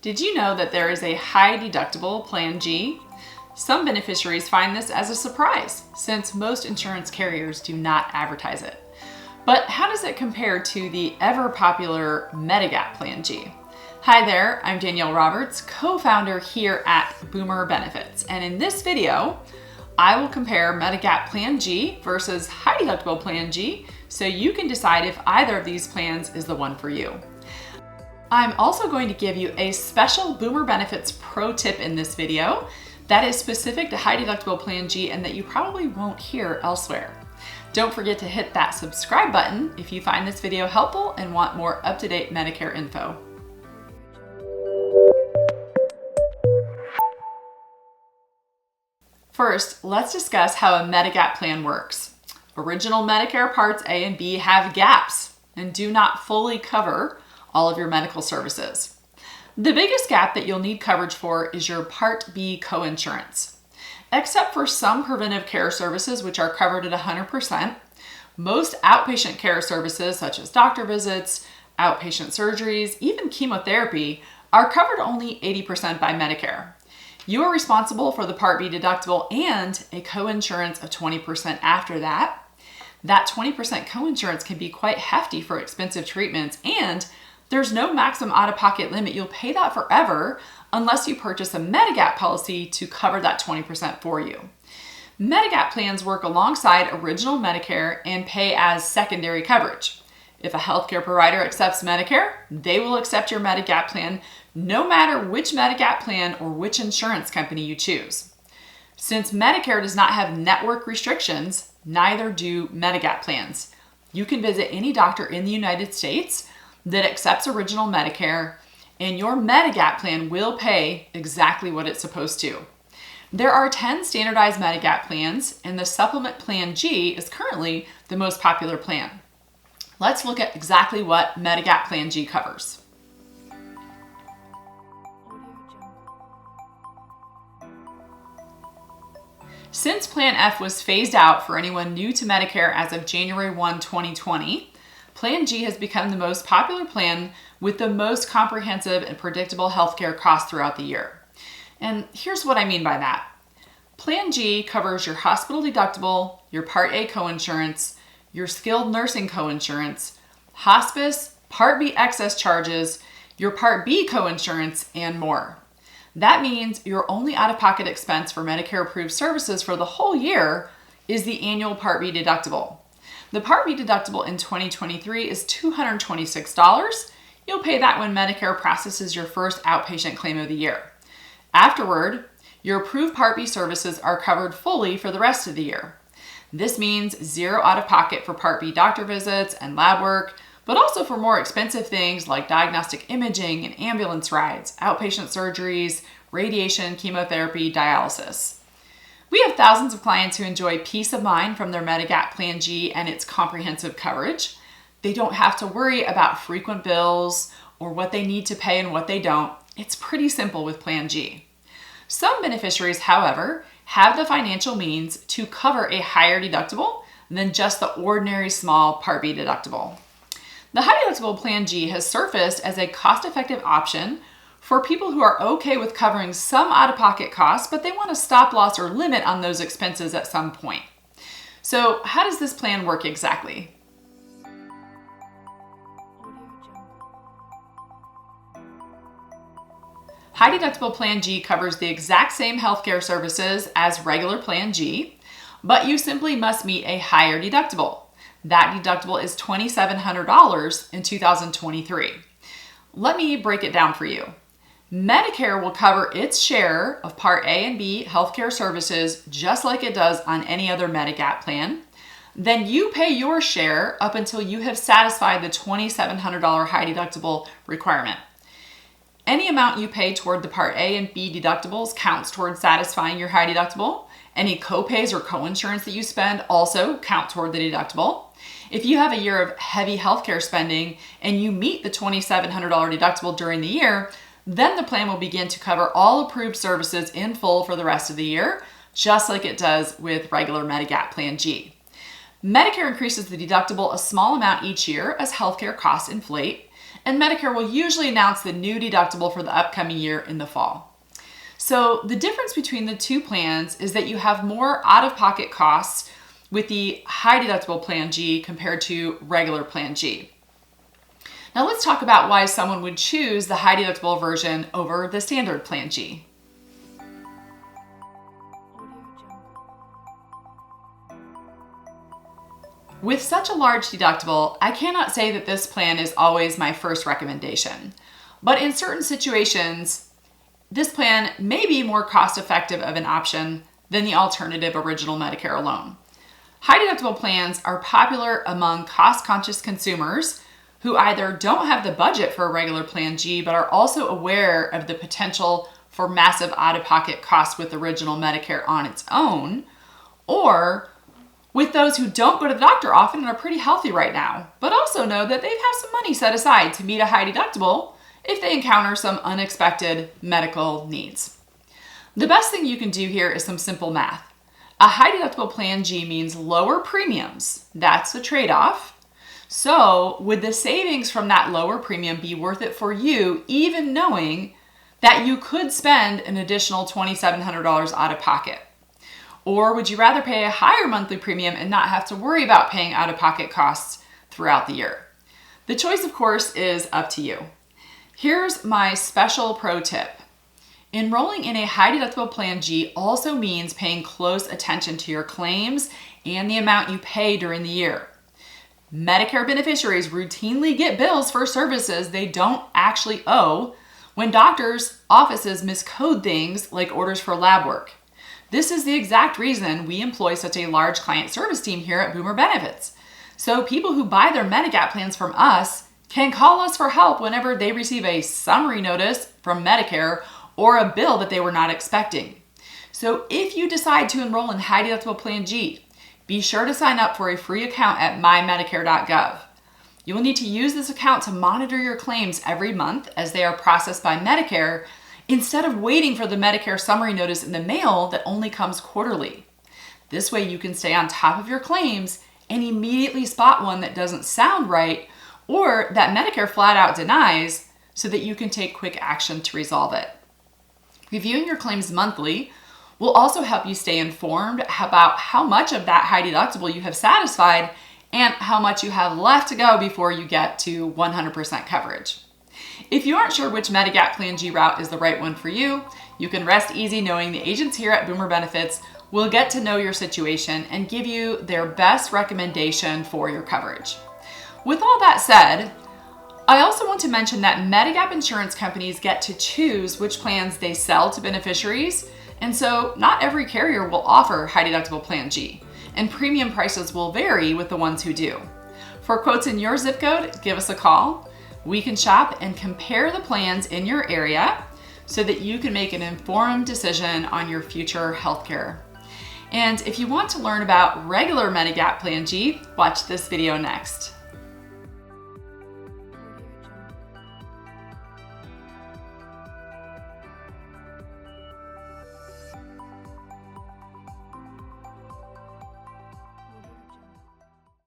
Did you know that there is a High Deductible Plan G? Some beneficiaries find this as a surprise, since most insurance carriers do not advertise it. But how does it compare to the ever-popular Medigap Plan G? Hi there, I'm Danielle Roberts, co-founder here at Boomer Benefits, and in this video, I will compare Medigap Plan G versus High Deductible Plan G so you can decide if either of these plans is the one for you. I'm also going to give you a special Boomer Benefits pro tip in this video that is specific to High Deductible Plan G and that you probably won't hear elsewhere. Don't forget to hit that subscribe button if you find this video helpful and want more up-to-date Medicare info. First, let's discuss how a Medigap plan works. Original Medicare Parts A and B have gaps and do not fully cover all of your medical services. The biggest gap that you'll need coverage for is your Part B coinsurance. Except for some preventive care services, which are covered at 100%, most outpatient care services, such as doctor visits, outpatient surgeries, even chemotherapy, are covered only 80% by Medicare. You are responsible for the Part B deductible and a coinsurance of 20% after that. That 20% coinsurance can be quite hefty for expensive treatments, and there's no maximum out-of-pocket limit. You'll pay that forever unless you purchase a Medigap policy to cover that 20% for you. Medigap plans work alongside original Medicare and pay as secondary coverage. If a healthcare provider accepts Medicare, they will accept your Medigap plan no matter which Medigap plan or which insurance company you choose. Since Medicare does not have network restrictions, neither do Medigap plans. You can visit any doctor in the United States that accepts original Medicare, and your Medigap plan will pay exactly what it's supposed to. There are 10 standardized Medigap plans, and the Supplement Plan G is currently the most popular plan. Let's look at exactly what Medigap Plan G covers. Since Plan F was phased out for anyone new to Medicare as of January 1, 2020, Plan G has become the most popular plan with the most comprehensive and predictable healthcare costs throughout the year. And here's what I mean by that. Plan G covers your hospital deductible, your Part A coinsurance, your skilled nursing coinsurance, hospice, Part B excess charges, your Part B coinsurance, and more. That means your only out-of-pocket expense for Medicare-approved services for the whole year is the annual Part B deductible. The Part B deductible in 2023 is $226. You'll pay that when Medicare processes your first outpatient claim of the year. Afterward, your approved Part B services are covered fully for the rest of the year. This means zero out-of-pocket for Part B doctor visits and lab work, but also for more expensive things like diagnostic imaging and ambulance rides, outpatient surgeries, radiation, chemotherapy, dialysis. We have thousands of clients who enjoy peace of mind from their Medigap Plan G and its comprehensive coverage. They don't have to worry about frequent bills or what they need to pay and what they don't. It's pretty simple with Plan G. Some beneficiaries, however, have the financial means to cover a higher deductible than just the ordinary small Part B deductible. The High Deductible Plan G has surfaced as a cost-effective option for people who are okay with covering some out-of-pocket costs, but they want a stop loss or limit on those expenses at some point. So how does this plan work exactly? High Deductible Plan G covers the exact same healthcare services as regular Plan G, but you simply must meet a higher deductible. That deductible is $2,700 in 2023. Let me break it down for you. Medicare will cover its share of Part A and B healthcare services just like it does on any other Medigap plan. Then you pay your share up until you have satisfied the $2,700 high deductible requirement. Any amount you pay toward the Part A and B deductibles counts toward satisfying your high deductible. Any copays or coinsurance that you spend also count toward the deductible. If you have a year of heavy healthcare spending and you meet the $2,700 deductible during the year, then the plan will begin to cover all approved services in full for the rest of the year, just like it does with regular Medigap Plan G. Medicare increases the deductible a small amount each year as healthcare costs inflate, and Medicare will usually announce the new deductible for the upcoming year in the fall. So the difference between the two plans is that you have more out-of-pocket costs with the High Deductible Plan G compared to regular Plan G. Now let's talk about why someone would choose the High Deductible version over the standard Plan G. With such a large deductible, I cannot say that this plan is always my first recommendation. But in certain situations, this plan may be more cost-effective of an option than the alternative original Medicare alone. High deductible plans are popular among cost-conscious consumers who either don't have the budget for a regular Plan G but are also aware of the potential for massive out-of-pocket costs with original Medicare on its own, or with those who don't go to the doctor often and are pretty healthy right now, but also know that they have some money set aside to meet a high deductible if they encounter some unexpected medical needs. The best thing you can do here is some simple math. A high deductible Plan G means lower premiums. That's the trade-off. So would the savings from that lower premium be worth it for you, even knowing that you could spend an additional $2,700 out of pocket? Or would you rather pay a higher monthly premium and not have to worry about paying out-of-pocket costs throughout the year? The choice, of course, is up to you. Here's my special pro tip. Enrolling in a high deductible Plan G also means paying close attention to your claims and the amount you pay during the year. Medicare beneficiaries routinely get bills for services they don't actually owe when doctors' offices miscode things like orders for lab work. This is the exact reason we employ such a large client service team here at Boomer Benefits. So people who buy their Medigap plans from us can call us for help whenever they receive a summary notice from Medicare or a bill that they were not expecting. So if you decide to enroll in High Deductible Plan G, be sure to sign up for a free account at mymedicare.gov. You will need to use this account to monitor your claims every month as they are processed by Medicare, instead of waiting for the Medicare summary notice in the mail that only comes quarterly. This way you can stay on top of your claims and immediately spot one that doesn't sound right or that Medicare flat out denies, so that you can take quick action to resolve it. Reviewing your claims monthly will also help you stay informed about how much of that high deductible you have satisfied and how much you have left to go before you get to 100% coverage. If you aren't sure which Medigap Plan G route is the right one for you, you can rest easy knowing the agents here at Boomer Benefits will get to know your situation and give you their best recommendation for your coverage. With all that said, I also want to mention that Medigap insurance companies get to choose which plans they sell to beneficiaries, and so not every carrier will offer High Deductible Plan G, and premium prices will vary with the ones who do. For quotes in your zip code, give us a call. We can shop and compare the plans in your area so that you can make an informed decision on your future healthcare. And if you want to learn about regular Medigap Plan G, watch this video next.